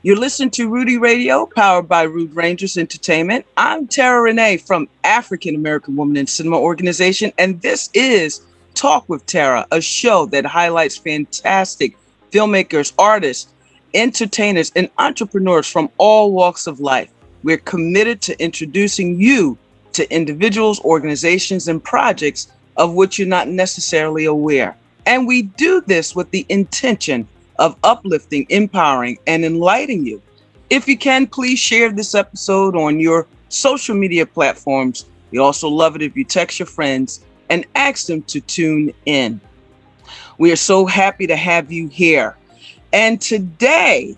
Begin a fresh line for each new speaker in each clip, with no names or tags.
You're listening to Rudy Radio, powered by Rude Rangers Entertainment. I'm Terra Renee from African American Women in Cinema Organization, and this is Talk with Terra, a show that highlights fantastic filmmakers, artists, entertainers, and entrepreneurs from all walks of life. We're committed to introducing you to individuals, organizations, and projects of which you're not necessarily aware. And we do this with the intention of uplifting, empowering, and enlightening you. If you can, please share this episode on your social media platforms. We also love it if you text your friends and ask them to tune in. We are so happy to have you here. And today,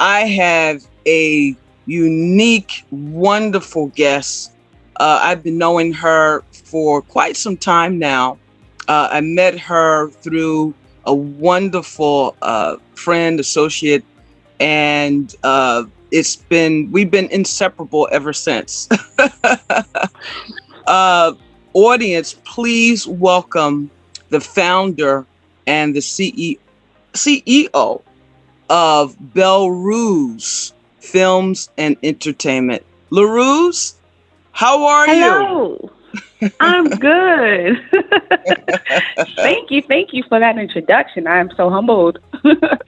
I have a unique, wonderful guest. I've been knowing her for quite some time now. I met her through a wonderful friend, associate, and we've been inseparable ever since. Audience, please welcome the founder and the CEO of LeRuz Films and Entertainment. LeRuz, how are you?
Hello. I'm good. Thank you for that introduction. I am so humbled.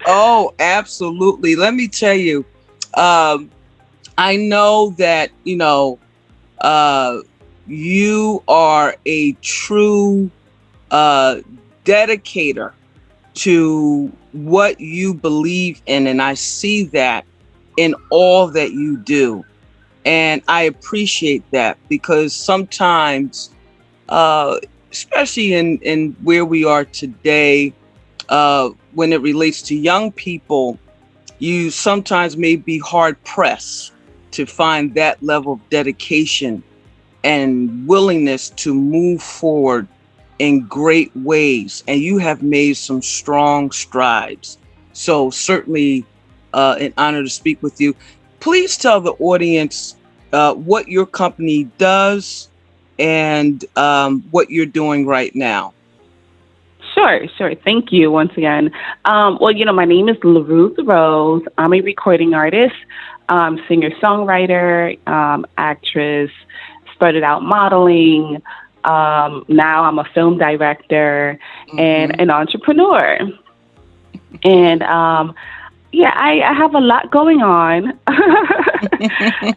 Oh, absolutely. Let me tell you, I know that, you are a true dedicator to what you believe in, and I see that in all that you do. And I appreciate that because sometimes, especially in where we are today, when it relates to young people, you sometimes may be hard pressed to find that level of dedication and willingness to move forward in great ways. And you have made some strong strides. So certainly an honor to speak with you. Please tell the audience what your company does and what you're doing right now.
Sure. Thank you once again. My name is LeRuz Rose. I'm a recording artist, singer-songwriter, actress, started out modeling. Now I'm a film director and an entrepreneur. And I have a lot going on,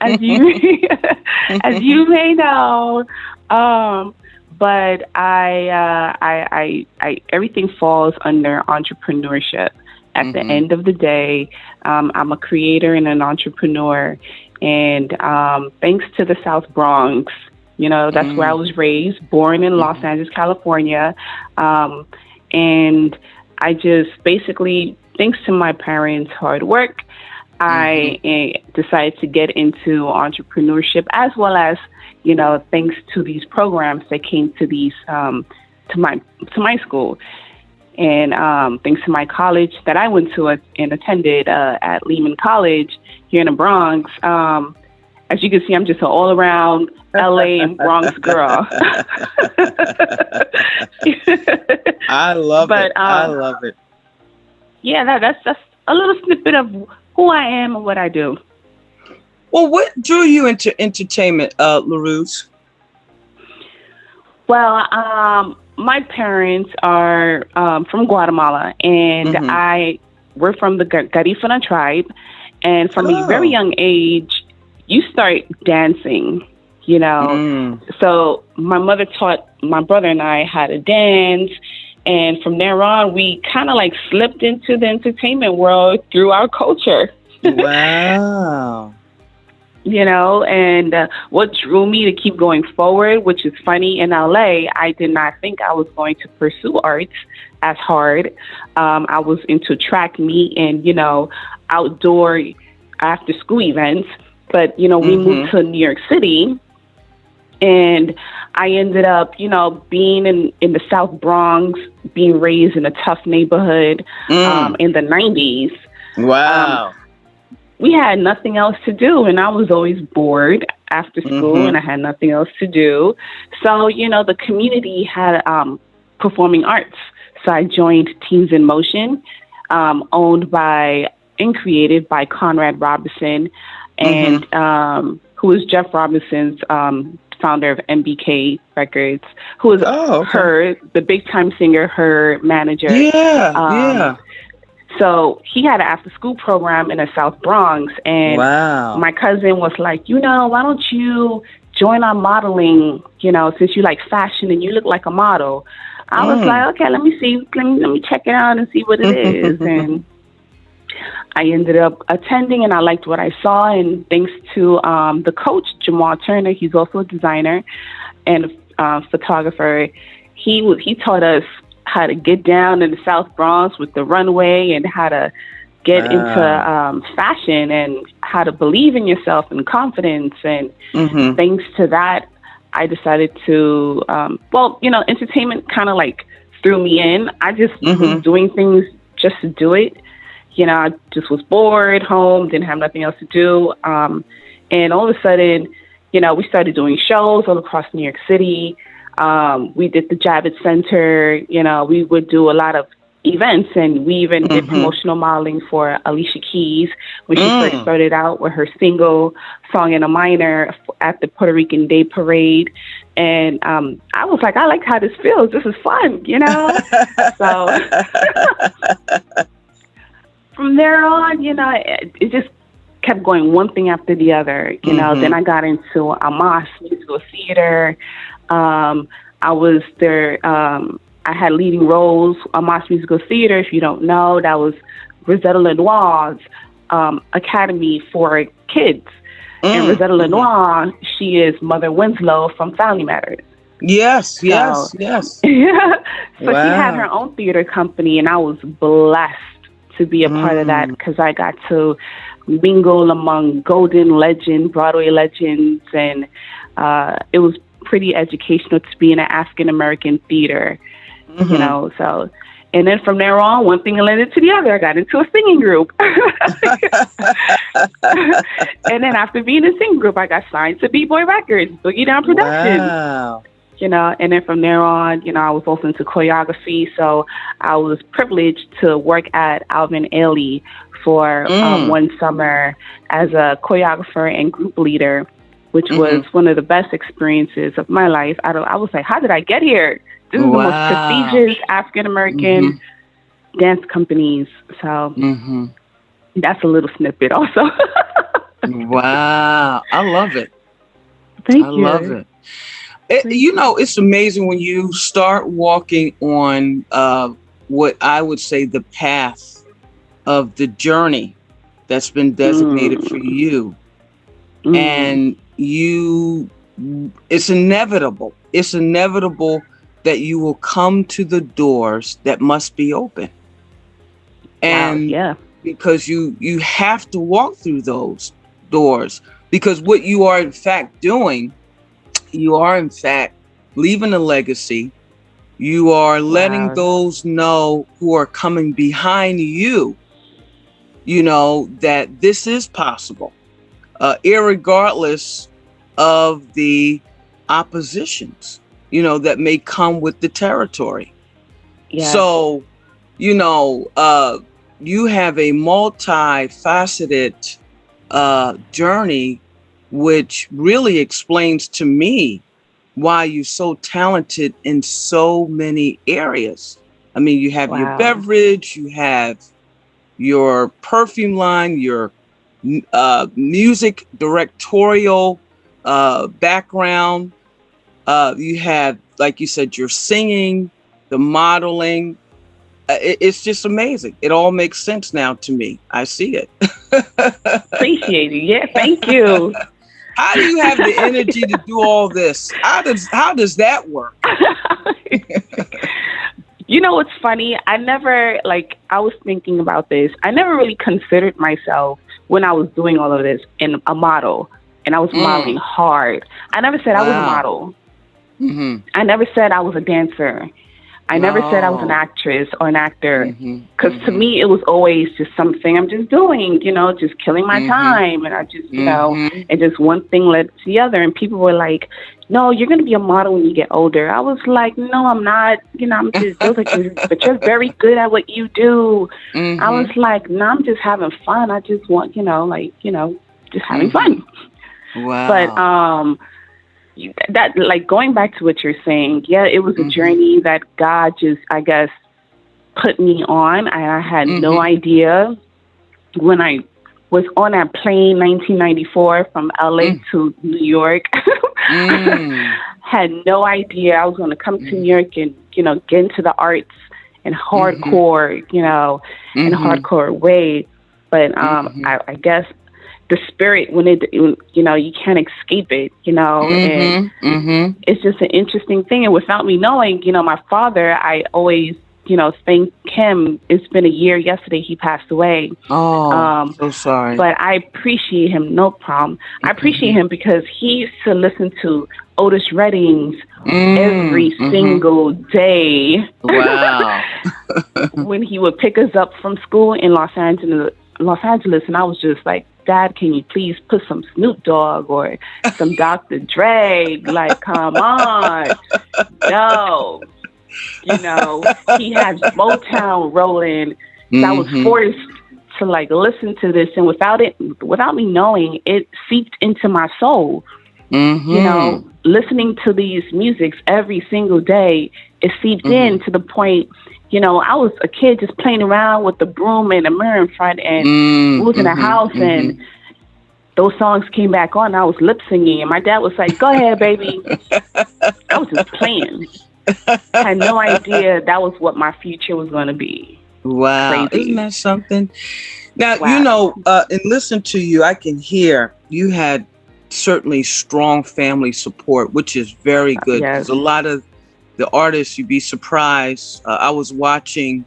as you may know. But I everything falls under entrepreneurship. At the end of the day, I'm a creator and an entrepreneur, and thanks to the South Bronx, that's where I was raised, born in Los Angeles, California, and I just basically, thanks to my parents' hard work, I decided to get into entrepreneurship, as well as, thanks to these programs that came to these to my school, and thanks to my college that I went to and attended at Lehman College here in the Bronx. As you can see, I'm just an all-around LA and Bronx girl.
I love it. I love it.
Yeah, that's a little snippet of who I am and what I do.
Well, what drew you into entertainment, LeRuz?
Well, my parents are from Guatemala, and we're from the Garifuna tribe. And from a very young age, you start dancing, So my mother taught my brother and I how to dance. And from there on, we kind of like slipped into the entertainment world through our culture.
Wow.
And what drew me to keep going forward, which is funny, in LA, I did not think I was going to pursue arts as hard. I was into track meet and, outdoor after school events. But, we moved to New York City, and I ended up, being in the South Bronx, being raised in a tough neighborhood in the 90s.
Wow.
We had nothing else to do, and I was always bored after school, and I had nothing else to do. So, the community had performing arts. So I joined Teens in Motion, owned by and created by Conrad Robinson, and who is Jeff Robinson's founder of MBK Records, who is the big time singer, her manager.
Yeah.
So he had an after school program in the South Bronx, and my cousin was like, why don't you join our modeling, since you like fashion and you look like a model. I was like, okay, let me see, let me check it out and see what it is. And I ended up attending, and I liked what I saw. And thanks to the coach, Jamal Turner, he's also a designer and a photographer. He taught us how to get down in the South Bronx with the runway and how to get into fashion and how to believe in yourself and confidence. And thanks to that, I decided to, entertainment kind of like threw me in. I just was doing things just to do it. I just was bored, home, didn't have nothing else to do. And all of a sudden, we started doing shows all across New York City. We did the Javits Center. We would do a lot of events, and we even did promotional modeling for Alicia Keys when she first started out with her single Song in a Minor at the Puerto Rican Day Parade. And I was like, I like how this feels. This is fun, So from there on, it just kept going one thing after the other. Then I got into Amos Musical Theater. I was there. I had leading roles. Amos Musical Theater, if you don't know, that was Rosetta Lenoir's academy for kids. And Rosetta Lenoir, she is Mother Winslow from Family Matters.
Yes.
So she had her own theater company, and I was blessed to be a part of that because I got to mingle among golden legend, Broadway legends, and it was pretty educational to be in an African American theater, so. And then from there on, one thing led to the other. I got into a singing group. And then after being in a singing group, I got signed to B-Boy Records, Boogie Down Productions.
Wow.
And then from there on, I was also into choreography. So I was privileged to work at Alvin Ailey for one summer as a choreographer and group leader, which was one of the best experiences of my life. I was like, how did I get here? This is the most prestigious African-American dance companies. So that's a little snippet also.
Wow. I love it.
Thank you.
I love it. It's amazing when you start walking on what I would say the path of the journey that's been designated for you. And it's inevitable. It's inevitable that you will come to the doors that must be open. And because you have to walk through those doors, because what you are in fact doing, you are in fact leaving a legacy. You are letting those know who are coming behind you, that this is possible, irregardless of the oppositions, that may come with the territory. Yeah. So, you have a multifaceted journey, which really explains to me why you're so talented in so many areas. I mean, you have your beverage, you have your perfume line, your music directorial background. You have, like you said, your singing, the modeling. It's just amazing. It all makes sense now to me. I see it.
Appreciate it. Yeah, thank you.
How do you have the energy to do all this? How does that work?
What's funny? I was thinking about this. I never really considered myself when I was doing all of this in a model, and I was modeling hard. I never said I was a model. I never said I was a dancer. I never said I was an
Oh.
actress or an actor,
Mhm.
because to
Mhm.
me it was always just something I'm just doing, just killing my
Mhm.
time, and I just,
Mhm.
and just one thing led to the other, and people were like, "No, you're gonna be a model when you get older." I was like, "No, I'm not. I'm just." They was like, "But you're very good at what you do." I was
Mhm.
like, "No, I'm just having fun. I just want, just having
Mhm.
fun." But
Wow.
that, like, going back to what you're saying, yeah, it was a
Mhm.
journey that God just, I guess, put me on, and I had no
Mhm.
idea when I was on that plane 1994 from LA
Mm.
to New York.
Mm.
Had no idea I was going to come to New
Mhm.
York and, get into the arts and
Mhm.
hardcore, in a
Mhm.
hardcore way. But
Mhm.
I guess the spirit, you can't escape it, and
Mhm. Mhm.
it's just an interesting thing. And without me knowing, my father, I always, thank him. It's been a year yesterday he passed away.
Oh,
Um,
so sorry.
but I appreciate him, no problem. I appreciate
Mhm.
him because he used to listen to Otis Redding's
Mm.
every
Mhm.
single day
Wow.
when he would pick us up from school in Los Angeles, and I was just like, "Dad, can you please put some Snoop Dogg or some Dr. Dre? Like, come on, no." He had Motown rolling, so I was
Mhm.
forced to, like, listen to this, and without me knowing, it seeped into my soul.
Mhm.
Listening to these musics every single day, it seeped in
Mhm.
to the point, I was a kid just playing around with the broom and the mirror in front, and we
Mm.
was in a
Mhm.
house, and
Mhm.
those songs came back on, and I was lip singing, and my dad was like, "Go ahead, baby." I was just playing. Had no idea that was what my future was going to be.
Wow, isn't
Crazy.
that something? Now,
Wow.
and listen to you, I can hear you had certainly strong family support, which is very good
Yes.
because a lot of the artists, you'd be surprised. I was watching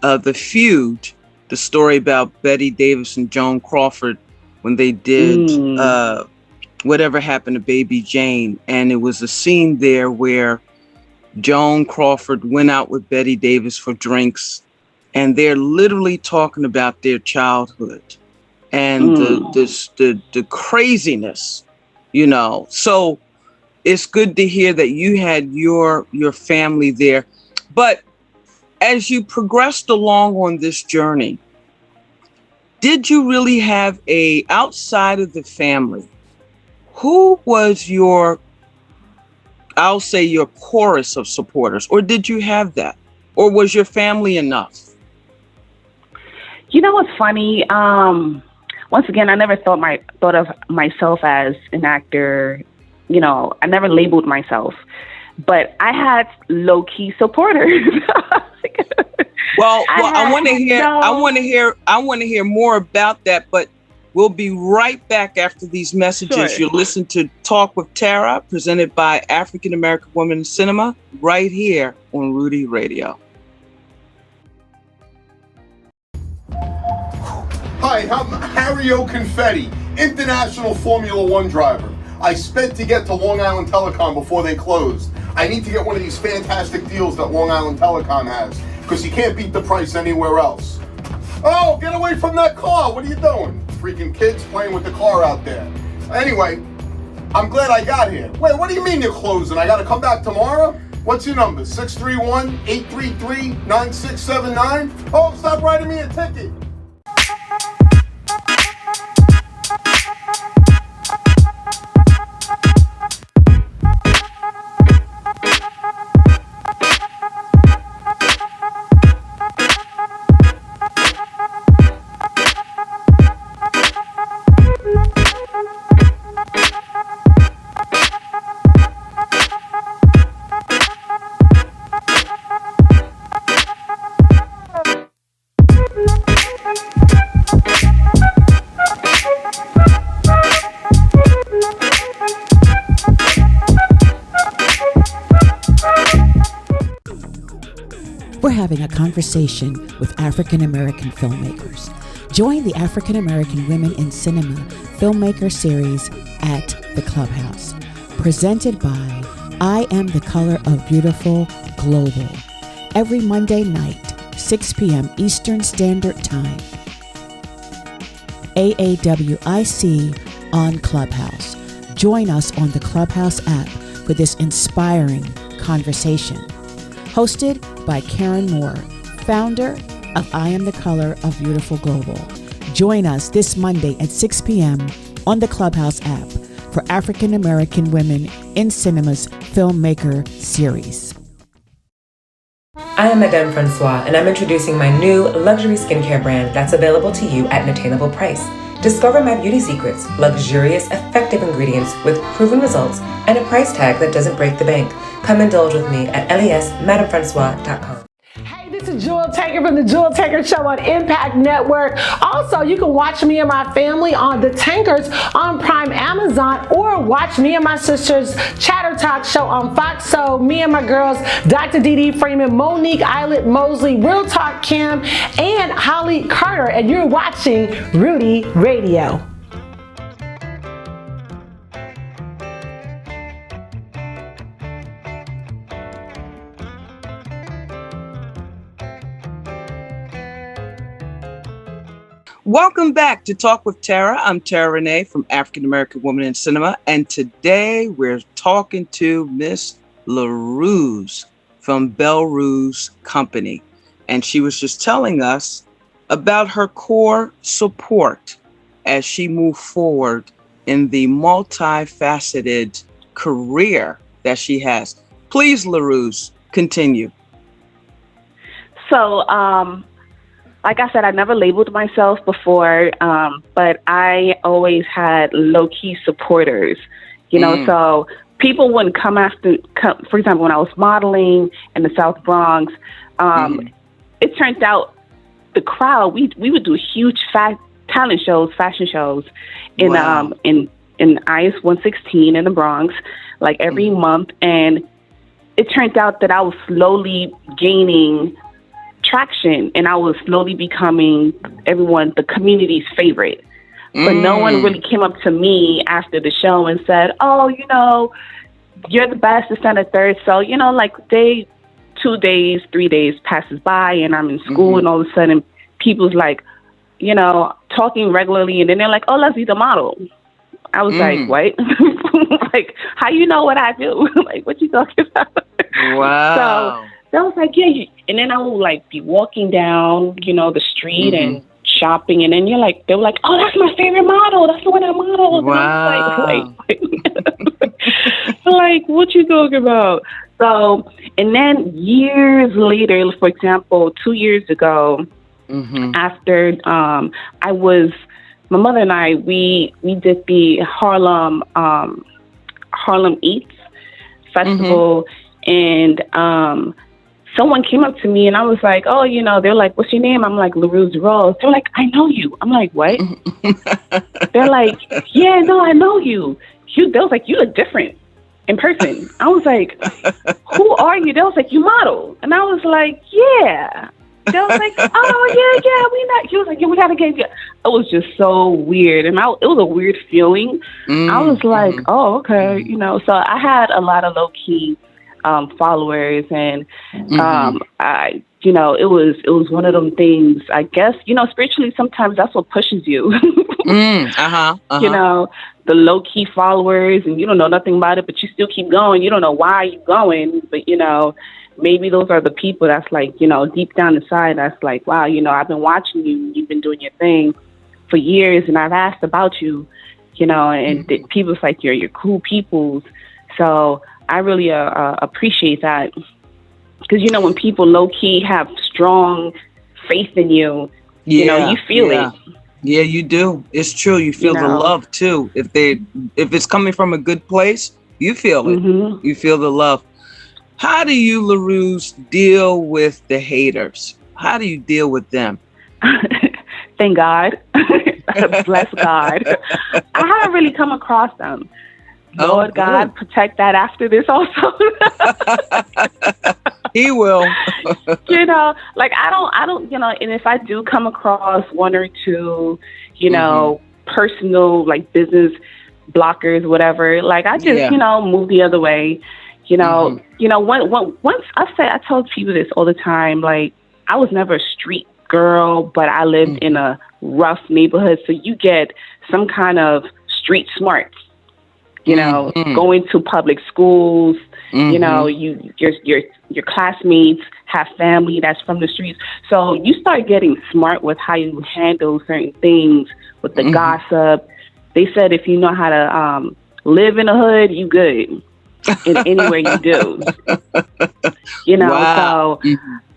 The Feud, the story about Betty Davis and Joan Crawford when they did
Mm.
Whatever Happened to Baby Jane. And it was a scene there where Joan Crawford went out with Betty Davis for drinks, and they're literally talking about their childhood and
Mm.
the craziness, So it's good to hear that you had your family there. But as you progressed along on this journey, did you really have a outside of the family? Who was your, I'll say, your chorus of supporters, or did you have that? Or was your family enough?
You know what's funny? Once again, I never thought of myself as an actor. I never labeled myself, but I had low key supporters.
Well,
I
well, I
had
want to hear, I
no.
want to hear, I want to hear more about that, but we'll be right back after these messages.
Sure.
You'll listen to Talk with Terra, presented by African American Women in Cinema, right here on Rudy Radio.
Hi, I'm Harry Confetti, international Formula One driver. I sped to get to Long Island Telecom before they closed. I need to get one of these fantastic deals that Long Island Telecom has, because you can't beat the price anywhere else. Oh, get away from that car. What are you doing? Freaking kids playing with the car out there. Anyway, I'm glad I got here. Wait, what do you mean you're closing? I got to come back tomorrow? What's your number? 631-833-9679? Oh, stop writing me a ticket.
We're having a conversation with African American filmmakers. Join the African American Women in Cinema Filmmaker Series at the Clubhouse, presented by I Am the Color of Beautiful Global. every Monday night, 6 p.m. Eastern Standard Time. AAWIC on Clubhouse. Join us on the Clubhouse app for this inspiring conversation. Hosted by Karen Moore, founder of I Am the Color of Beautiful Global. Join us this Monday at 6 p.m. on the Clubhouse app for African American Women in Cinema's Filmmaker Series.
I am Madame Francois, and I'm introducing my new luxury skincare brand that's available to you at an attainable price. Discover my beauty secrets, luxurious, effective ingredients with proven results and a price tag that doesn't break the bank. Come indulge with me at lesmadamefrancois.com.
Hey, this is Jewel Taker from the Jewel Taker Show on Impact Network. Also, you can watch me and my family on The Tankers on Prime Amazon, or watch me and my sister's Chatter Talk show on Fox. So me and my girls, Dr. Dee Freeman, Monique Eilert Mosley, Real Talk Kim, and Holly Carter, and you're watching Rudy Radio.
Welcome back to Talk with Terra. I'm Terra Renee from African American Woman in Cinema, and today we're talking to Miss LeRuz from LeRuz Company, and she was just telling us about her core support as she moved forward in the multifaceted career that she has. Please, LeRuz, continue.
So, like I said, I never labeled myself before, but I always had low-key supporters, you know, so people wouldn't come, for example, when I was modeling in the South Bronx, it turns out the crowd, we would do huge talent shows, fashion shows in IS 116 in the Bronx, like every month, and it turned out that I was slowly gaining traction, and I was slowly becoming the community's favorite. But no one really came up to me after the show and said, oh, you know, you're the best, this and the third. So, you know, like 2 days, 3 days passes by, and I'm in school, and all of a sudden people's like, you know, talking regularly, and then they're like, oh, let's be the model. I was like, what? Like, how you know what I do? Like, what you talking about?
Wow.
So I was like, yeah. And then I would like be walking down, you know, the street and shopping. And then they were like, oh, that's my favorite model. That's the one I modeled.
Wow.
And I was like, wait. Like, what you talking about? So, and then years later, for example, 2 years ago, after my mother and I, we did the Harlem Eats Festival, and someone came up to me and I was like, oh, you know, they're like, what's your name? I'm like, LeRuz Rose. They're like, I know you. I'm like, what? They're like, yeah, no, I know you. They was like, you look different in person. I was like, who are you? They was like, you model. And I was like, yeah. They was like, oh, yeah, we not. He was like, yeah, we got to get you. It was just so weird. And it was a weird feeling. I was like, oh, okay. You know, so I had a lot of low-key followers, and I, you know, it was one of them things, I guess, you know, spiritually sometimes that's what pushes you. You know, the low key followers, and you don't know nothing about it, but you still keep going. You don't know why you're going, but you know, maybe those are the people that's like, you know, deep down inside, that's like, wow, you know, I've been watching you, you've been doing your thing for years, and I've asked about you, you know, and people's like, you're cool peoples. So I really appreciate that, because, you know, when people low-key have strong faith in you, you know, you feel it.
Yeah, you do. It's true. You feel the love, too. If it's coming from a good place, you feel it. You feel the love. How do you, LeRuz, deal with the haters? How do you deal with them?
Thank God. Bless God. I haven't really come across them. Lord God, protect that after this also.
He will.
You know, like I don't, you know, and if I do come across one or two, you know, personal, like business blockers, whatever, like I just, you know, move the other way, Once I told people this all the time, like, I was never a street girl, but I lived in a rough neighborhood. So you get some kind of street smarts, going to public schools, your classmates have family that's from the streets. So you start getting smart with how you handle certain things with the gossip. They said if you know how to live in the hood, you good in anywhere you do.
Wow.
So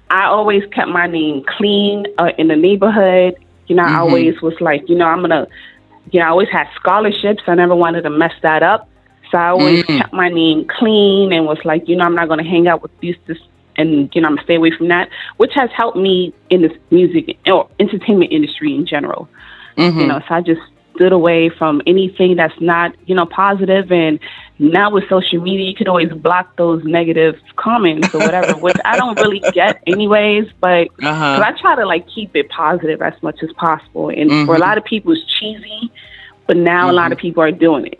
I always kept my name clean in the neighborhood. I always was like, I'm going to, I always had scholarships. I never wanted to mess that up. So I always kept my name clean and was like, I'm not going to hang out with this, and, I'm going to stay away from that, which has helped me in this music or entertainment industry in general. So I just stood away from anything that's not, positive. And now with social media, you could always block those negative comments or whatever, which I don't really get anyways, but 'cause I try to like keep it positive as much as possible. And for a lot of people, it's cheesy, but now a lot of people are doing it.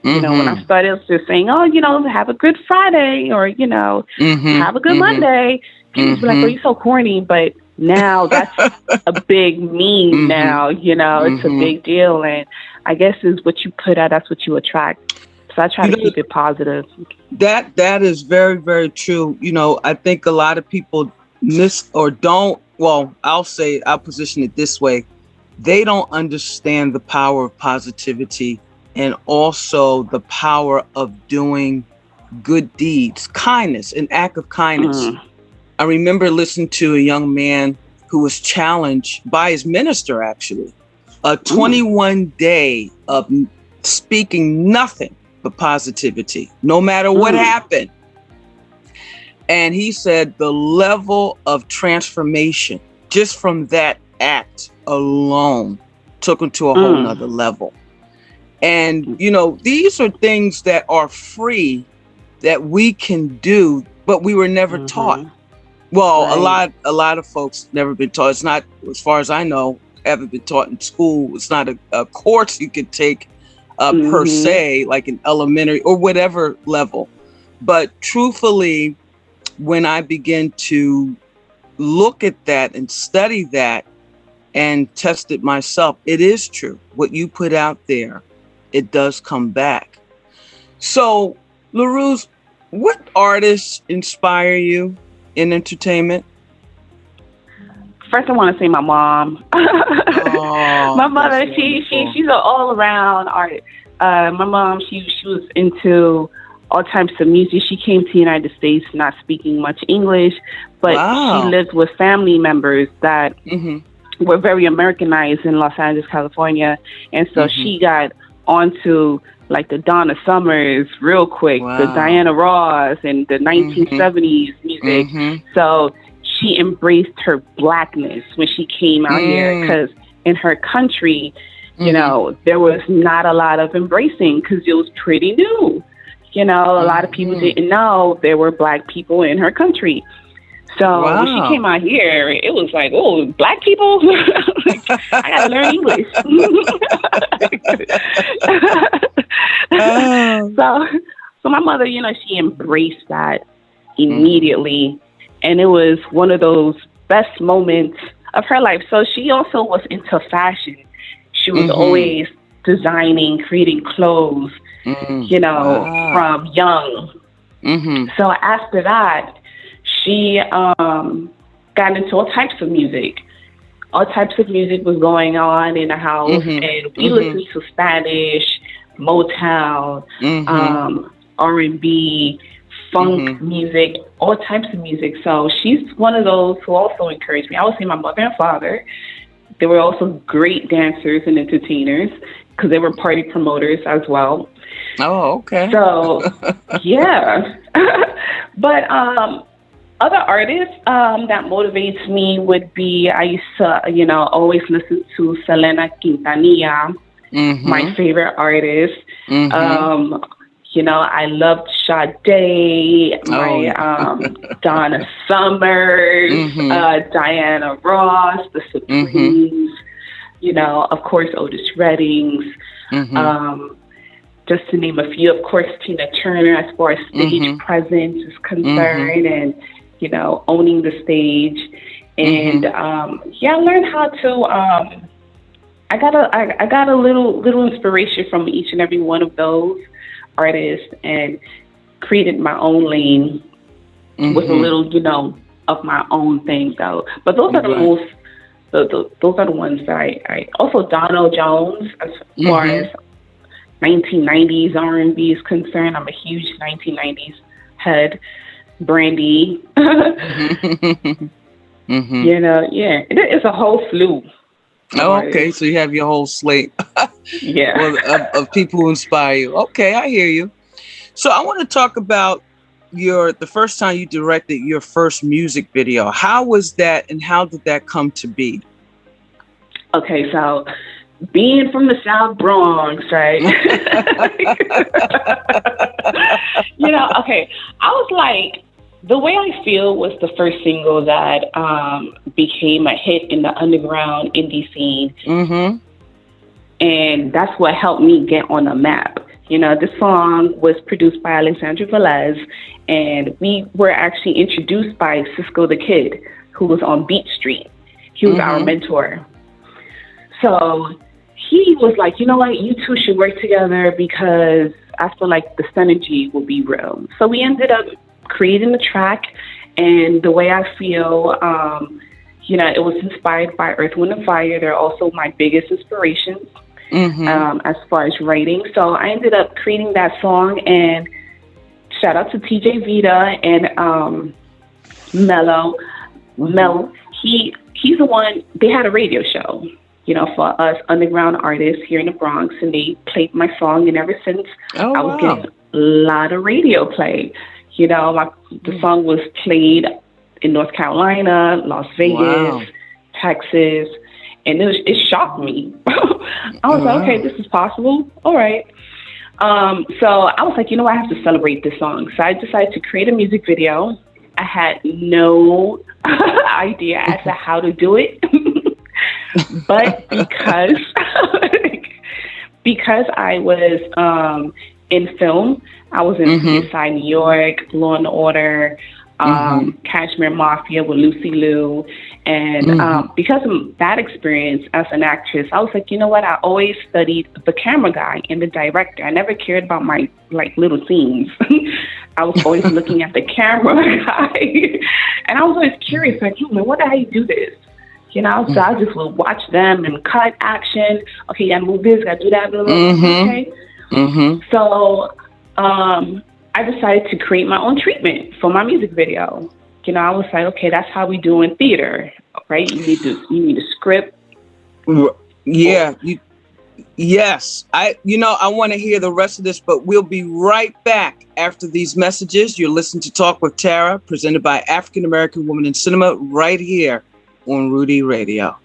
When I started just saying, have a good Friday, or, have a good Monday, people be like, oh, you're so corny. But now that's a big meme now, it's a big deal. And I guess is what you put out, that's what you attract. So I try to keep it positive.
That is very, very true. I think a lot of people I'll position it this way. They don't understand the power of positivity and also the power of doing good deeds, kindness, an act of kindness. I remember listening to a young man who was challenged by his minister, actually, a 21-day of speaking nothing but positivity, no matter what happened. And he said the level of transformation just from that act alone took him to a whole nother level. And, these are things that are free that we can do, but we were never taught. Well, right. a lot of folks never been taught. It's not, as far as I know, haven't been taught in school. It's not a course you could take per se, like an elementary or whatever level. But truthfully, when I begin to look at that and study that and test it myself, it is true. What you put out there, it does come back. So, LeRuz, what artists inspire you in entertainment?
First, I want to say my mom. My mother, she's an all-around artist. My mom, she was into all types of music. She came to the United States not speaking much English, but she lived with family members that were very Americanized in Los Angeles, California. And so she got onto like the Donna Summers real quick, the Diana Ross and the 1970s music. So she embraced her blackness when she came out here, because in her country, you know, there was not a lot of embracing because it was pretty new. A lot of people didn't know there were black people in her country. So when she came out here, it was like, oh, black people? I got to learn English. So my mother, she embraced that immediately. And it was one of those best moments of her life. So she also was into fashion. She was always designing, creating clothes, from young. So after that, she got into all types of music. All types of music was going on in the house, and we listened to Spanish, Motown, R&B, funk music, all types of music. So she's one of those who also encouraged me. I would say my mother and father, they were also great dancers and entertainers because they were party promoters as well.
Oh, okay.
So, yeah. But other artists that motivates me would be, I used to, always listen to Selena Quintanilla, my favorite artist. I loved Sade, Donna Summers, Diana Ross, the Supremes, of course, Otis Reddings. just to name a few. Of course, Tina Turner, as far as stage presence is concerned, and owning the stage. And I learned how to. I got a little inspiration from each and every one of those artists, and created my own lane with a little, of my own thing though. But those are the most. Those are the ones that I also Donald Jones, as far as 1990s R&B is concerned. I'm a huge 1990s head. Brandy. It's a whole slew.
Oh, okay. So you have your whole slate of people who inspire you. Okay, I hear you. So I want to talk about the first time you directed your first music video. How was that, and how did that come to be?
Okay, so being from the South Bronx, right? Okay, I was like, The Way I Feel was the first single that became a hit in the underground indie scene. And that's what helped me get on the map. This song was produced by Alexandra Velez, and we were actually introduced by Cisco the Kid, who was on Beat Street. He was our mentor. So he was like, you know what, you two should work together because I feel like the synergy will be real. So we ended up creating the track, and The Way I Feel, it was inspired by Earth, Wind, and Fire. They're also my biggest inspirations as far as writing. So I ended up creating that song, and shout out to TJ Vita and Mello. He's the one, they had a radio show, for us underground artists here in the Bronx, and they played my song, and ever since I was getting a lot of radio play. The song was played in North Carolina, Las Vegas, Texas, and it shocked me. I was like, okay, this is possible. All right. So I was like, I have to celebrate this song. So I decided to create a music video. I had no idea as to how to do it. But because I was in film, I was in CSI New York, Law and Order, Kashmir Mafia with Lucy Liu. And because of that experience as an actress, I was like, you know what? I always studied the camera guy and the director. I never cared about my little scenes. I was always looking at the camera guy. And I was always curious, like, what how you do this? So I just would watch them and cut action. Okay, gotta move this, gotta do that. Blah, blah, blah. Okay. So I decided to create my own treatment for my music video. I was like, okay, that's how we do in theater, right? You need a script.
Yeah. Yes. I want to hear the rest of this, but we'll be right back after these messages. You're listening to Talk with Terra, presented by African American Woman in Cinema, right here on Rudy Radio.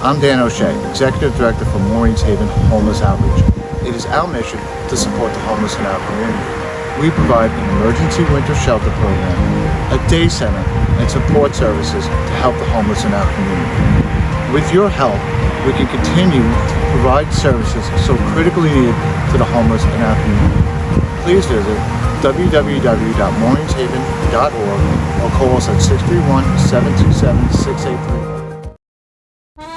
I'm Dan O'Shea, Executive Director for Maureen's Haven Homeless Outreach. It is our mission to support the homeless in our community. we provide an emergency winter shelter program, a day center, and support services to help the homeless in our community. With your help, we can continue to provide services so critically needed to the homeless in our community. Please visit www.morningshaven.org or call us at 631-727-6831.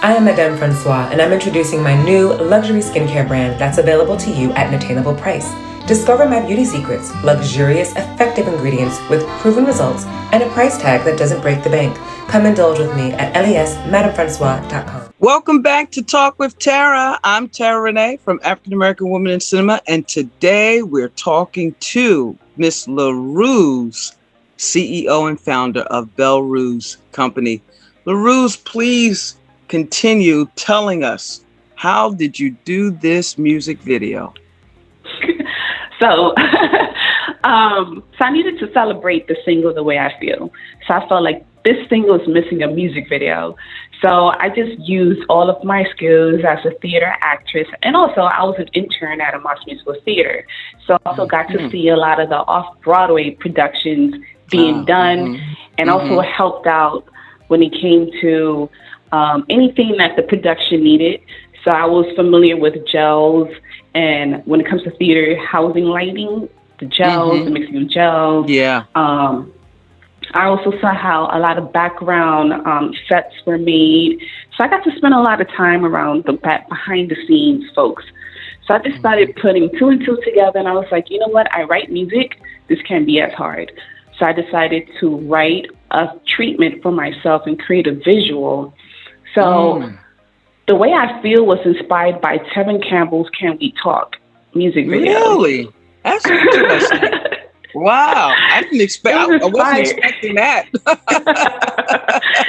I am Madame Francois, and I'm introducing my new luxury skincare brand that's available to you at an attainable price. Discover my beauty secrets, luxurious, effective ingredients with proven results and a price tag that doesn't break the bank. Come indulge with me at lesmadamefrancois.com.
Welcome back to Talk with Terra. I'm Terra Renee from African American Women in Cinema, and today we're talking to Miss LeRuz, CEO and founder of LeRuz Company. LeRuz, please continue telling us, how did you do this music video?
So I needed to celebrate the single the way I feel. So I felt like this single is missing a music video. So I just used all of my skills as a theater actress. And also I was an intern at a Moss Musical Theater. So I also got to see a lot of the off-Broadway productions being done, and also helped out when it came to anything that the production needed. So I was familiar with gels, and when it comes to theater, housing lighting, the gels, the mixing of gels.
Yeah.
I also saw how a lot of background sets were made. So I got to spend a lot of time around the behind the scenes folks. So I just started putting two and two together, and I was like, you know what? I write music. This can't be as hard. So I decided to write a treatment for myself and create a visual. So the way I feel was inspired by Tevin Campbell's Can We Talk music video.
Really? That's interesting. Wow. I didn't expect, I wasn't expecting that.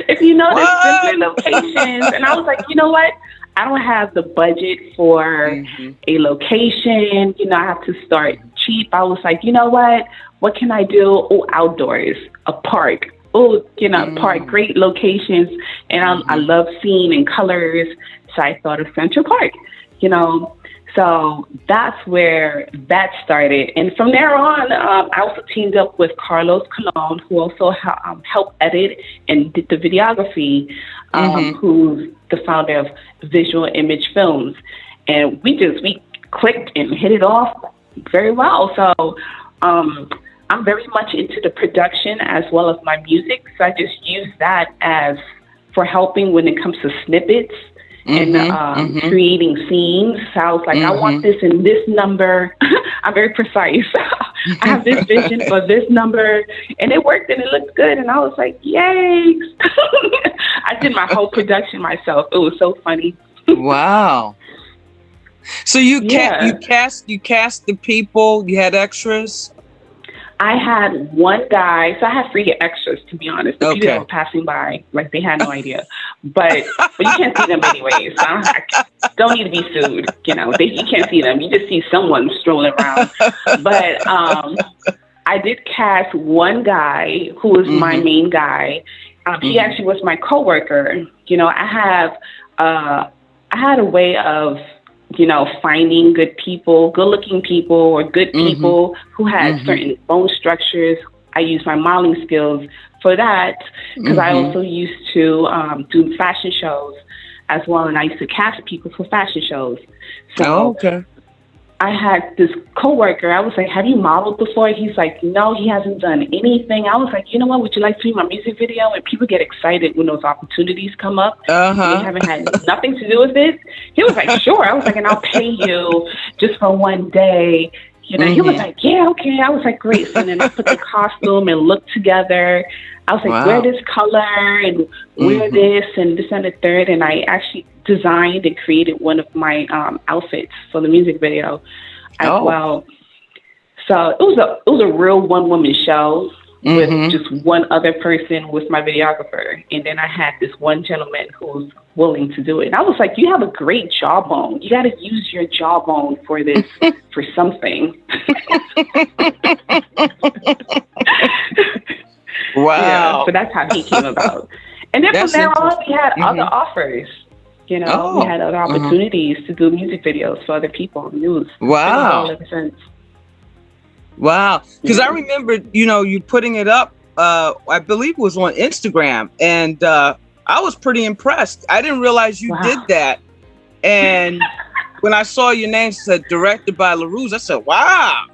If you notice, different locations. And I was like, you know what? I don't have the budget for a location. You know, I have to start cheap. I was like, you know what? What can I do? Oh, outdoors, a park. Oh, you know, park, great locations. And I love scene and colors. So I thought of Central Park, you know. So that's where that started. And from there on, I also teamed up with Carlos Colon, who also helped edit and did the videography, who's the founder of Visual Image Films. And we clicked and hit it off very well. So I'm very much into the production as well as my music. So I just use that as for helping when it comes to snippets and creating scenes. So I was like, I want this in this number. I'm very precise. I have this vision for this number, and it worked and it looked good. And I was like, yay. I did my whole production myself. It was so funny.
Wow. So you cast the people, you had extras?
I had one guy, so I had free extras, to be honest. The people that were passing by, like, they had no idea. But you can't see them anyway, so I don't need to be sued. You know, you can't see them. You just see someone strolling around. But I did cast one guy who was my main guy. He actually was my coworker. You know, I had a way of, you know, finding good people, good-looking people, or good people who had certain bone structures. I use my modeling skills for that because I also used to do fashion shows as well, and I used to cast people for fashion shows. So I had this coworker. I was like, have you modeled before? He's like, no, he hasn't done anything. I was like, you know what? Would you like to do my music video? And people get excited when those opportunities come up. They haven't had nothing to do with it. He was like, sure. I was like, and I'll pay you just for one day. You know, he was like, yeah, okay. I was like, great. So then I put the costume and look together. I was like, wear this color and wear this and this and the third. And I actually designed and created one of my outfits for the music video as well. So it was a real one-woman show with just one other person with my videographer. And then I had this one gentleman who was willing to do it. And I was like, you have a great jawbone. You got to use your jawbone for this, for something.
Wow.
Yeah, so that's how he came about. And then from there on, we had other offers. You know, we had other opportunities to do music videos for other people. It was all ever since.
Wow. Because I remember, you putting it up, I believe it was on Instagram, and I was pretty impressed. I didn't realize you did that. And when I saw your name said directed by LeRuz, I said, wow,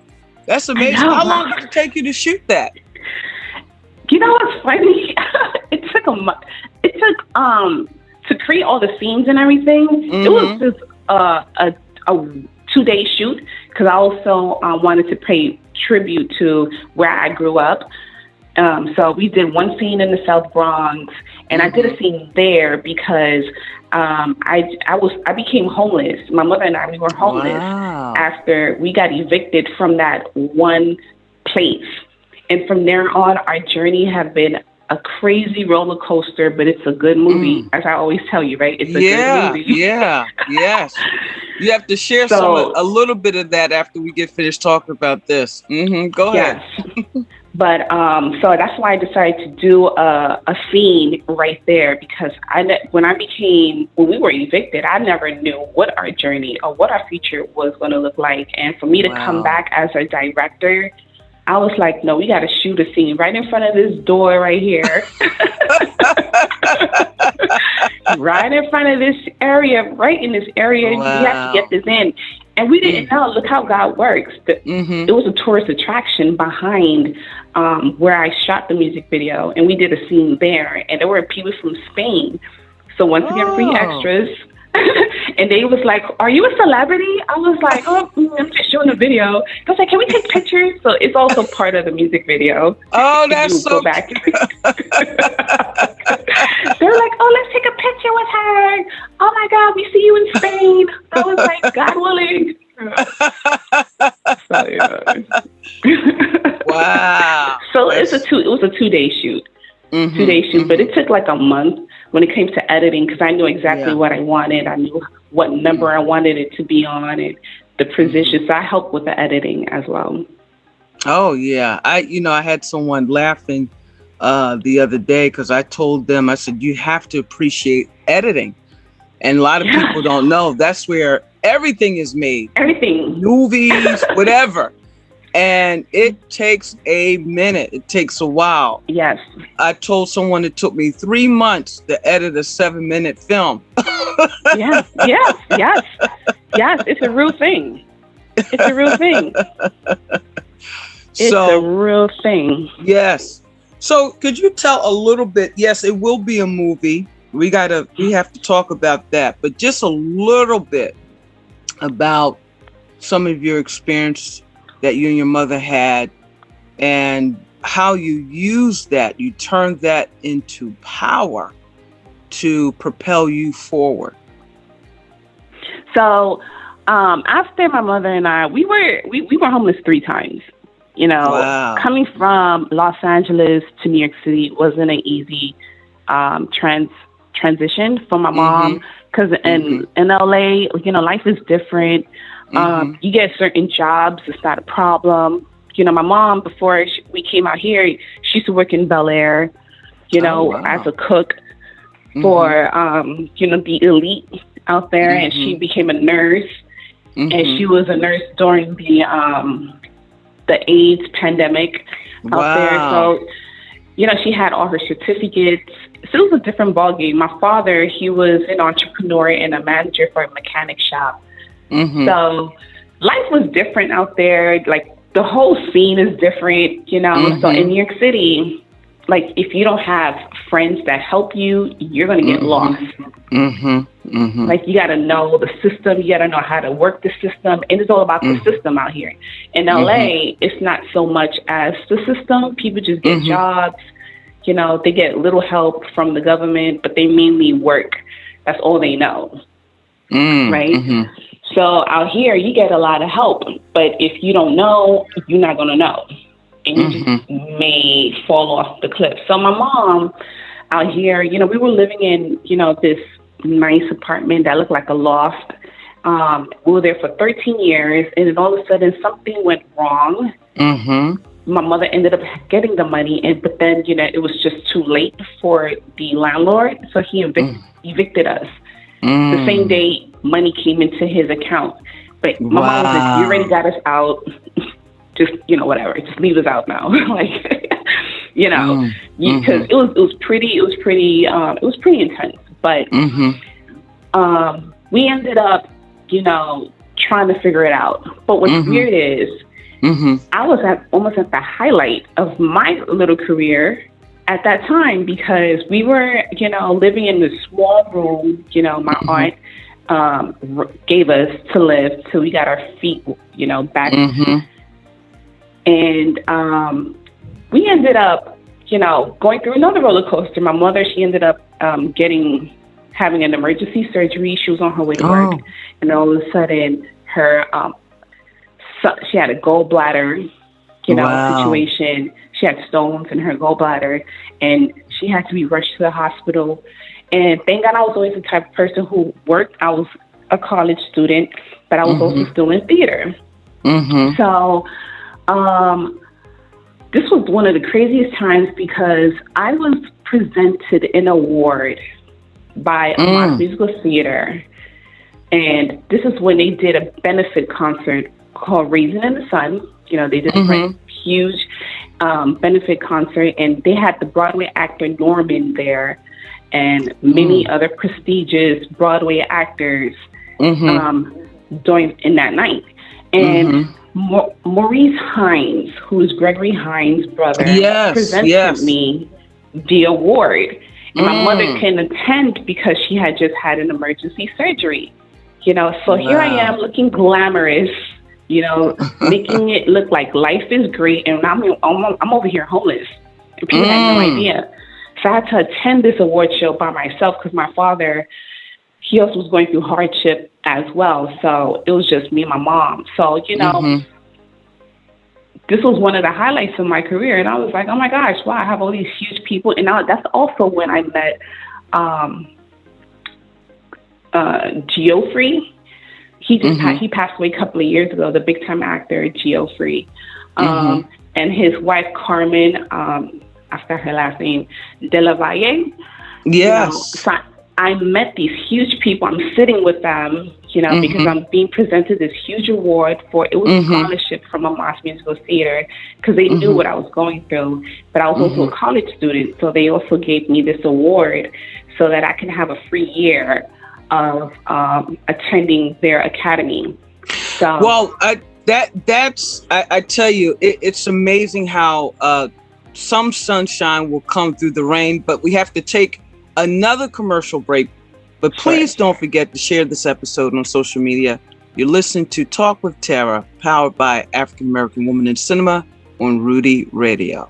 that's amazing. How long did it take you to shoot that?
You know what's funny? It took a month. It took to create all the scenes and everything. Mm-hmm. It was just a 2-day shoot, because I also wanted to pay tribute to where I grew up. So we did one scene in the South Bronx, and I did a scene there because I became homeless. My mother and I, we were homeless after we got evicted from that one place. And from there on, our journey has been a crazy roller coaster, but it's a good movie, as I always tell you, right? It's a good movie.
Yes. You have to share a little bit of that after we get finished talking about this. Go ahead.
But so that's why I decided to do a scene right there, because when we were evicted, I never knew what our journey or what our future was going to look like. And for me to come back as a director, I was like, no, we got to shoot a scene right in front of this door right here. Right in front of this area, right in this area. We have to get this in. And we didn't know, look how God works. It was a tourist attraction behind where I shot the music video, and we did a scene there. And there were people from Spain. So once again, free extras. And they was like, are you a celebrity? I was like, I'm just showing a video. I was like, can we take pictures? So it's also part of the music video.
Oh, that's so
go back. They were like, oh, let's take a picture with her. Oh my God, we see you in Spain. I was like, God willing.
Wow.
So it was a 2-day shoot. 2-day shoot, but it took like a month when it came to editing, because I knew exactly what I wanted. I knew what number I wanted it to be on, and the position. So I helped with the editing as well.
Oh yeah, I had someone laughing the other day because I told them, I said, you have to appreciate editing, and a lot of people don't know that's where everything is made.
Everything,
movies, whatever. And it takes a minute. It takes a while.
Yes.
I told someone it took me 3 months to edit a 7-minute film.
Yes. It's a real thing. It's a real thing. It's a real thing.
Yes. So could you tell a little bit? Yes, it will be a movie. We have to talk about that, but just a little bit about some of your experience that you and your mother had, and how you used that. You turned that into power to propel you forward.
So after my mother and I, we were homeless 3 times. Coming from Los Angeles to New York City wasn't an easy transition for my mom, because in LA, life is different. You get certain jobs, it's not a problem. My mom, before we came out here, she used to work in Bel Air, as a cook for, the elite out there. And she became a nurse. And she was a nurse during the AIDS pandemic out there. So, she had all her certificates. So it was a different ballgame. My father, he was an entrepreneur and a manager for a mechanic shop. So life was different out there. Like, the whole scene is different, So in New York City, like, if you don't have friends that help you, you're going to get lost. Like, you got to know the system. You got to know how to work the system. And it's all about the system out here. In LA, it's not so much as the system. People just get jobs. They get little help from the government, but they mainly work. That's all they know. Right? So out here, you get a lot of help, but if you don't know, you're not going to know. And you just may fall off the cliff. So my mom out here, we were living in, this nice apartment that looked like a loft. We were there for 13 years, and then all of a sudden something went wrong. My mother ended up getting the money, but then, it was just too late for the landlord, so he evicted us. The same day money came into his account. But my mom was like, you already got us out. just, whatever, just leave us out now. Like, because it was pretty intense. But we ended up, trying to figure it out. But what's weird is I was almost at the highlight of my little career at that time, because we were, living in this small room. My aunt gave us to live till we got our feet, back. And we ended up, going through another roller coaster. My mother, she ended up having an emergency surgery. She was on her way to work, and all of a sudden, her she had a gallbladder, situation. She had stones in her gallbladder, and she had to be rushed to the hospital. And thank God I was always the type of person who worked. I was a college student, but I was also still in theater. So this was one of the craziest times, because I was presented an award by a musical theater. And this is when they did a benefit concert called Raisin in the Sun. They did a huge benefit concert, and they had the Broadway actor Norman there, and many other prestigious Broadway actors in that night. And Maurice Hines, who is Gregory Hines' brother, presented me the award. And my mother couldn't attend because she had just had an emergency surgery. So here I am looking glamorous, making it look like life is great. And I'm over here homeless. And people had no idea. So I had to attend this award show by myself, because my father, he also was going through hardship as well. So it was just me and my mom. So, this was one of the highlights of my career. And I was like, oh my gosh, wow, I have all these huge people. And that's also when I met Geoffrey. He passed away a couple of years ago, the big time actor Geoffrey. And his wife Carmen, I forgot her last name, De La Valle.
Yes.
So I met these huge people. I'm sitting with them, because I'm being presented this huge award for, it was a scholarship from a Moss Musical Theater, because they knew what I was going through. But I was also a college student, so they also gave me this award so that I can have a free year of attending their academy. So,
well, I tell you, it's amazing how some sunshine will come through the rain, but we have to take another commercial break. But please don't forget to share this episode on social media. You're listening to Talk with Terra, powered by African American Woman in Cinema on Rudy Radio.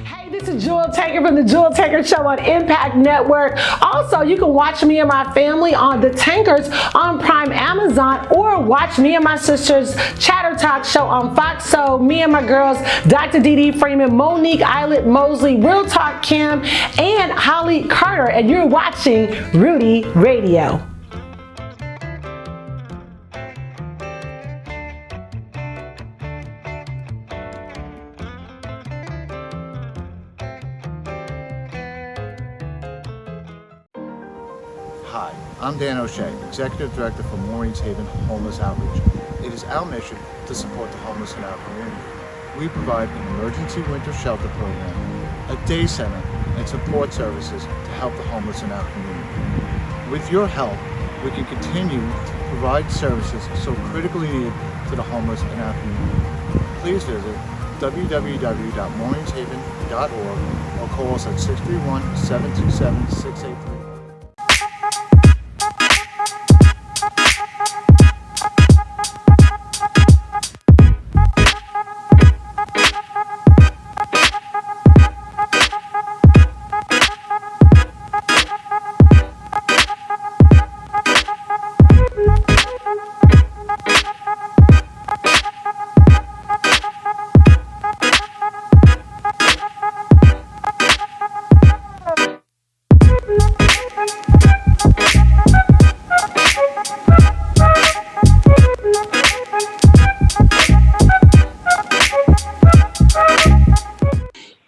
Hey, this is Jewel Taker from the Jewel Taker Show on Impact Network. Also, you can watch me and my family on The Tankers on Prime Amazon, or watch me and my sister's Chatter Talk show on Fox. So me and my girls, Dr. Dee Freeman, Monique Eilert Mosley, Real Talk Kim, and Holly Carter, and you're watching Rudy Radio.
Hi, I'm Dan O'Shea, Executive Director for Maureen's Haven Homeless Outreach. It is our mission to support the homeless in our community. We provide an emergency winter shelter program, a day center, and support services to help the homeless in our community. With your help, we can continue to provide services so critically needed to the homeless in our community. Please visit www.maureenshaven.org or call us at 631-727-683.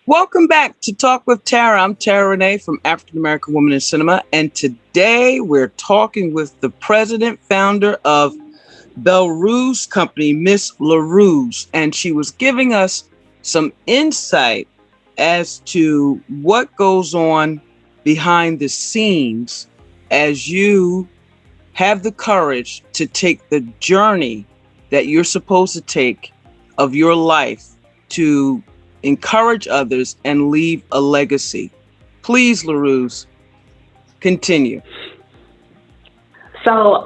Welcome back to Talk with Terra. I'm Terra Renee from African American Woman in Cinema, and today we're talking with the president, founder of LeRuz company, Miss LeRuz, and she was giving us some insight as to what goes on behind the scenes as you have the courage to take the journey that you're supposed to take of your life to encourage others and leave a legacy. Please, LeRuz, continue.
So,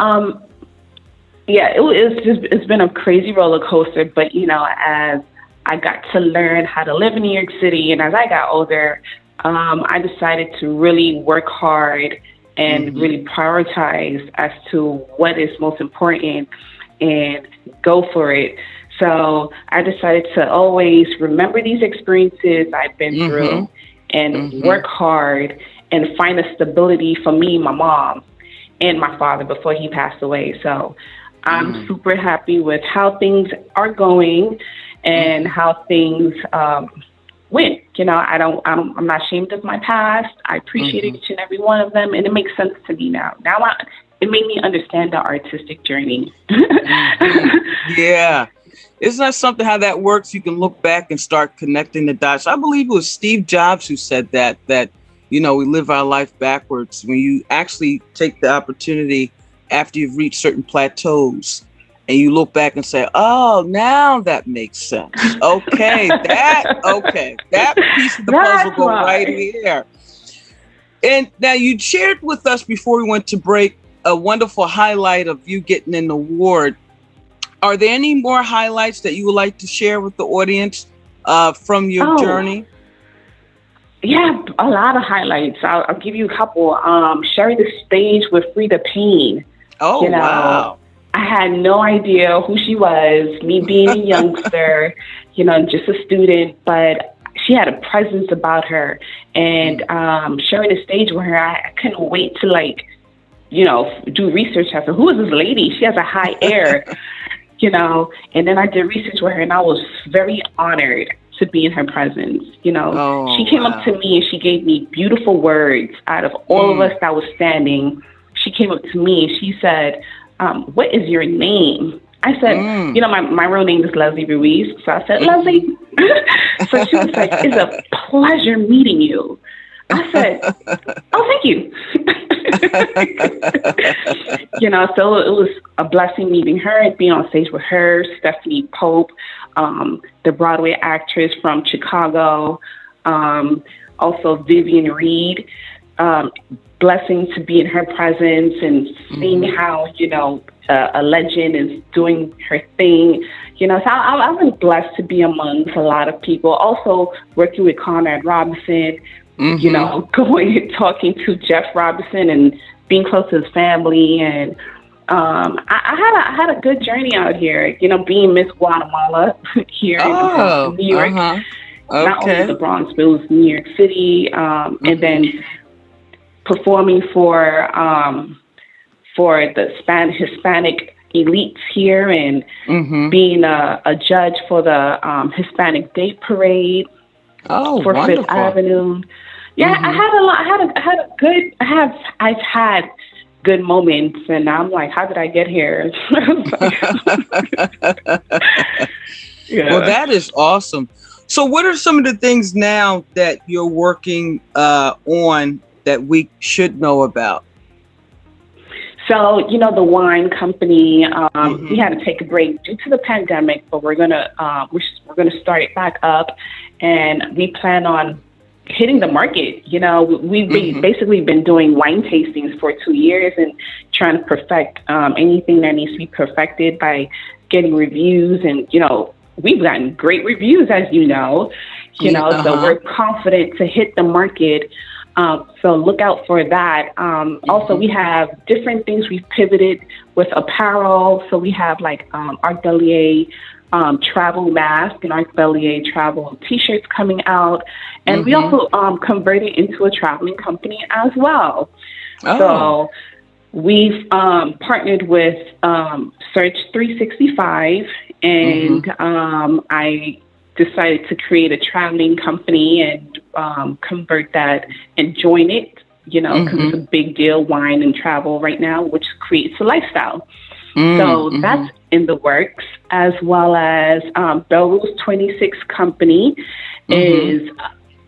it's been a crazy roller coaster, but as I got to learn how to live in New York City, and as I got older, I decided to really work hard and really prioritize as to what is most important and go for it. So I decided to always remember these experiences I've been through and work hard and find a stability for me, my mom, and my father before he passed away. So I'm super happy with how things are going and how things went. I'm not ashamed of my past. I appreciate each and every one of them, and it makes sense to me now. It made me understand the artistic journey.
Yeah. Isn't that something how that works? You can look back and start connecting the dots. I believe it was Steve Jobs who said that we live our life backwards. When you actually take the opportunity after you've reached certain plateaus and you look back and say, oh, now that makes sense. Okay, that piece of the puzzle go right here. And now you shared with us before we went to break a wonderful highlight of you getting an award. Are there any more highlights that you would like to share with the audience from your journey?
Yeah, a lot of highlights. I'll give you a couple. Sharing the stage with Frida Payne.
Oh, wow.
I had no idea who she was, me being a youngster, just a student, but she had a presence about her. And sharing the stage with her, I couldn't wait to do research as to who is this lady? She has a high air, and then I did research with her and I was very honored to be in her presence. She came up to me and she gave me beautiful words. Out of all of us that was standing, she came up to me and she said, what is your name? I said, my real name is Leslie Ruiz. So I said, Leslie. So she was like, it's a pleasure meeting you. I said, oh, thank you. So it was a blessing meeting her and being on stage with her, Stephanie Pope, the Broadway actress from Chicago, also Vivian Reed. Blessing to be in her presence and seeing how, a legend is doing her thing. So I've been blessed to be amongst a lot of people. Also working with Conrad Robinson, going and talking to Jeff Robinson and being close to his family. And I had a good journey out here, being Miss Guatemala here in New York. Not only the Bronx, but it was New York City. And then performing for the Hispanic elites here and being a judge for the Hispanic Day Parade for
wonderful.
Fifth Avenue. Yeah, I had a lot. I've had good moments, and I'm like, how did I get here?
Well, that is awesome. So what are some of the things now that you're working on that we should know about?
So, the wine company, we had to take a break due to the pandemic, but we're gonna start it back up, and we plan on hitting the market. We've basically been doing wine tastings for 2 years and trying to perfect anything that needs to be perfected by getting reviews, and we've gotten great reviews, as so we're confident to hit the market. So look out for that. Also, we have different things. We've pivoted with apparel. So we have Art Bellier travel mask and Art Bellier travel T-shirts coming out. And we also converted into a traveling company as well. So we've partnered with Search 365, and I decided to create a traveling company and convert that and join it, because it's a big deal, wine and travel right now, which creates a lifestyle. So that's in the works, as well as LeRuz 26 Company is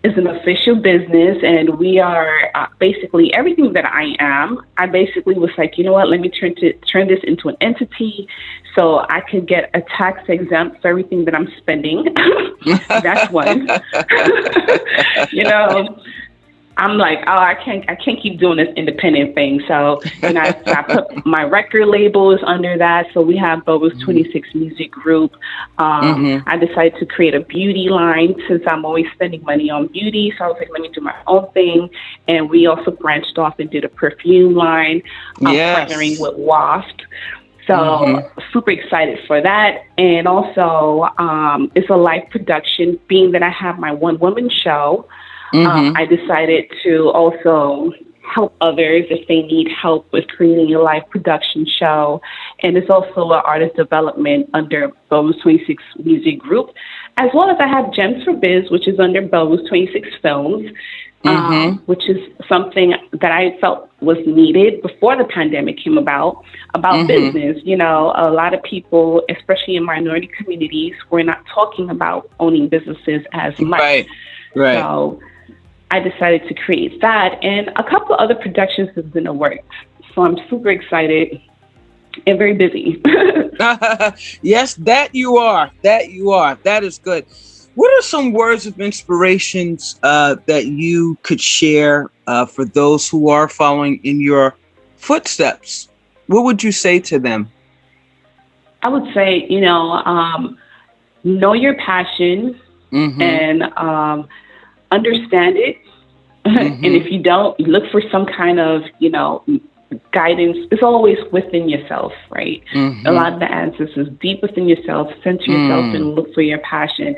an official business, and we are basically everything that I am. I basically was like, you know what, let me turn this into an entity so I can get a tax exempt for everything that I'm spending. That's one. You know, I'm like, oh, I can't keep doing this independent thing. So, you know, I put my record labels under that. So we have LeRuz 26 Music Group. I decided to create a beauty line since I'm always spending money on beauty. So I was like, let me do my own thing. And we also branched off and did a perfume line, partnering with Waft. So super excited for that. And also, it's a live production, being that I have my one-woman show. I decided to also help others if they need help with creating a live production show. And it's also an artist development under LeRuz 26 Music Group, as well as I have Gems for Biz, which is under LeRuz 26 Films, which is something that I felt was needed before the pandemic came about business. You know, a lot of people, especially in minority communities, were not talking about owning businesses as much.
Right.
So I decided to create that, and a couple other productions have been in the works. So I'm super excited and very busy.
Yes, that you are. That is good. What are some words of inspirations that you could share for those who are following in your footsteps? What would you say to them?
I would say, you know your passion and understand it. And if you don't, look for some kind of, guidance. It's always within yourself, right? A lot of the answers is deep within yourself. Center yourself and look for your passion.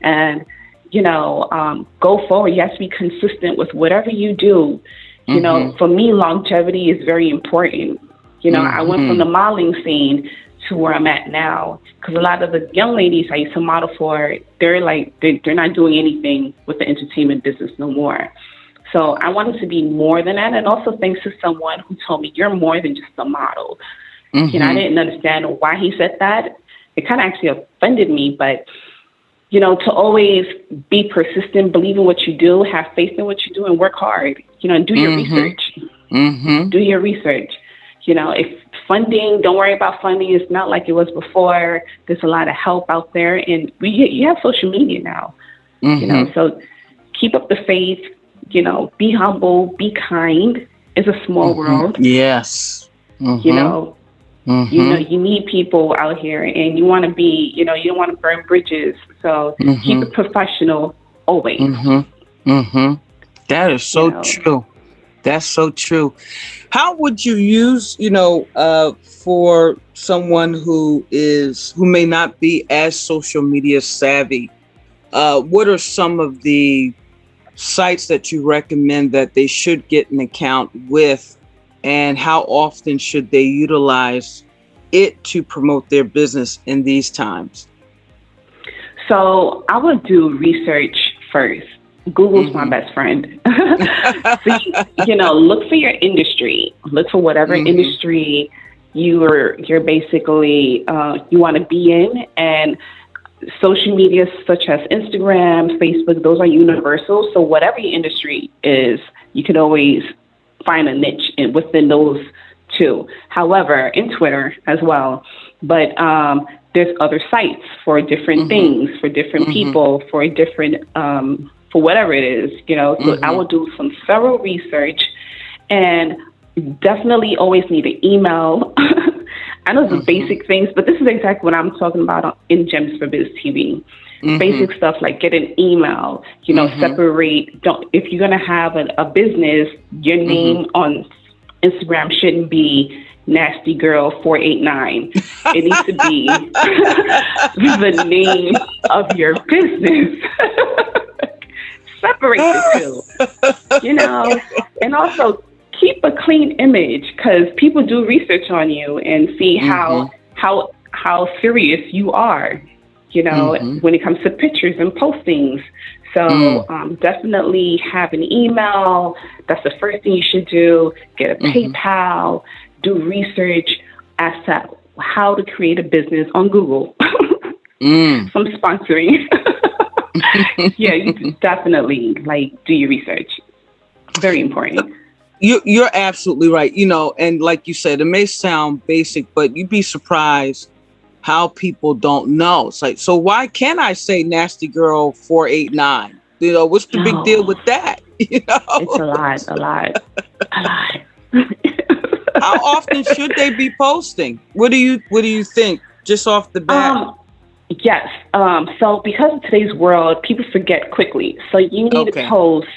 And, go forward. You have to be consistent with whatever you do. You know, for me, longevity is very important. I went from the modeling scene to where I'm at now, because a lot of the young ladies I used to model for, they're not doing anything with the entertainment business no more. So I wanted to be more than that, and also thanks to someone who told me, you're more than just a model. I didn't understand why he said that. It kind of actually offended me, but to always be persistent, believe in what you do, have faith in what you do, and work hard. And do your research. Do your research. If funding, don't worry about funding. It's not like it was before. There's a lot of help out there, and you have social media now. So keep up the faith. Be humble, be kind. It's a small world.
Yes.
You need people out here, and you want to be, you don't want to burn bridges. So keep it professional always.
That is so true. That's so true. How would you use, for someone who may not be as social media savvy? What are some of the sites that you recommend that they should get an account with, and how often should they utilize it to promote their business in these times? So
I would do research first. Google's my best friend. So, look for your industry. Look for whatever industry you're basically you want to be in, and social media such as Instagram, Facebook, those are universal. So whatever your industry is, you can always find a niche within those two. However, in Twitter as well, but there's other sites for different things, for different people, for different for whatever it is, So I will do some thorough research, and definitely always need an email. I know the basic things, but this is exactly what I'm talking about in Gems for Biz TV. Basic stuff like get an email, separate. If you're going to have a business, your name on Instagram shouldn't be Nasty Girl 489. It needs to be the name of your business. Separate the two, and also keep a clean image, because people do research on you and see how serious you are, when it comes to pictures and postings. So definitely have an email. That's the first thing you should do. Get a PayPal. Do research as to how to create a business on Google. Some sponsoring. Yeah, you definitely do your research. Very important.
You're absolutely right. And like you said, it may sound basic, but you'd be surprised how people don't know. It's like, so why can't I say nasty girl 489? What's the big deal with that?
It's a lot.
How often should they be posting? What do you think, just off the bat?
Yes. So because of today's world, people forget quickly. So you need to post,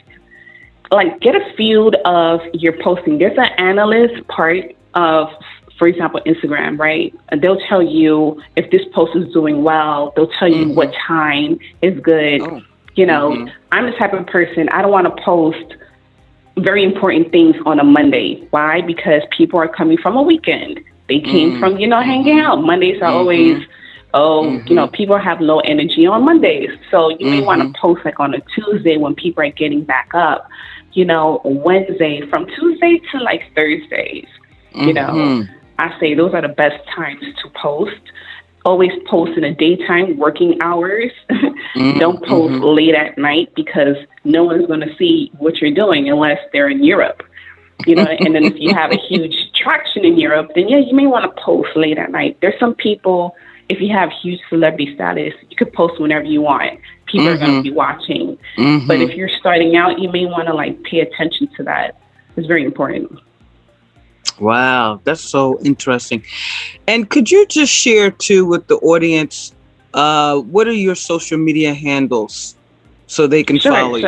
get a field of your posting. There's an analyst part of, for example, Instagram, right? And they'll tell you if this post is doing well. They'll tell you what time is good. I'm the type of person, I don't want to post very important things on a Monday. Why? Because people are coming from a weekend. They came from, hanging out. Mondays are always, people have low energy on Mondays. So you may want to post on a Tuesday when people are getting back up, Wednesday, from Tuesday to Thursdays. I say those are the best times to post. Always post in the daytime, working hours. Don't post late at night because no one's going to see what you're doing unless they're in Europe. And then if you have a huge traction in Europe, then you may want to post late at night. There's some people, if you have huge celebrity status, you could post whenever you want. People are going to be watching. But if you're starting out, you may want to pay attention to that. It's very important.
Wow, that's so interesting. And could you just share too with the audience, what are your social media handles so they can follow you?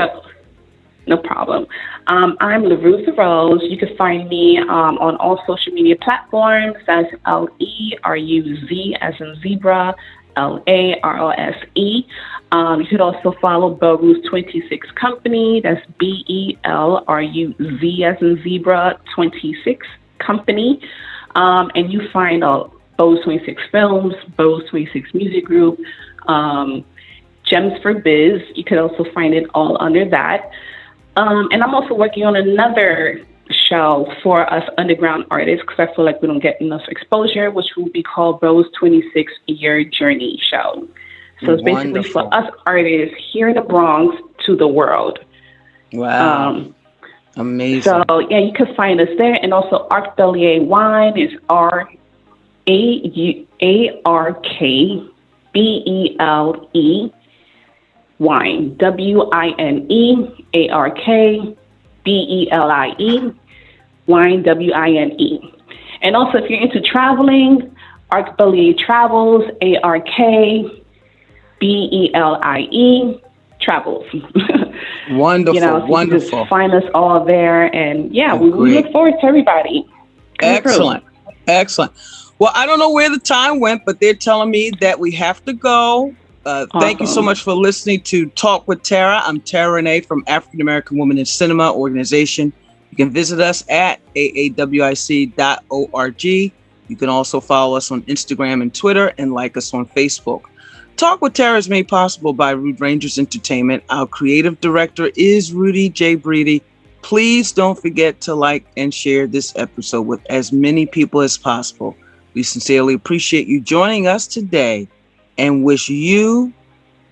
No problem. I'm LeRuz. You can find me on all social media platforms. That's LeRuz as in zebra, LaRose. You could also follow LeRuz 26 Company. That's BELRUZ as in zebra 26 Company. And you find Bose 26 Films, Bose 26 Music Group, Gems for Biz. You could also find it all under that. And I'm also working on another show for us underground artists because I feel like we don't get enough exposure, which will be called Bose 26 Year Journey Show. So it's basically for us artists here in the Bronx to the world.
Wow. Amazing.
So, you can find us there. And also Arcbelier Wine is RARKBELE Wine. WINEARKBELIE Wine WINE. And also if you're into traveling, Arcbelier Travels, ARKBELIE Travels.
Wonderful, wonderful.
Just find us all there, and we look forward to everybody.
Excellent. Well, I don't know where the time went, but they're telling me that we have to go. Thank you so much for listening to Talk with Terra. I'm Terra Renee from African American Women in Cinema organization. You can visit us at aawic.org. You can also follow us on Instagram and Twitter and like us on Facebook. Talk with Terra is made possible by Rude Rangers Entertainment. Our creative director is Rudy J. Breedy. Please don't forget to like and share this episode with as many people as possible. We sincerely appreciate you joining us today and wish you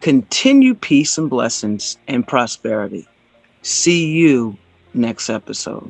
continued peace and blessings and prosperity. See you next episode.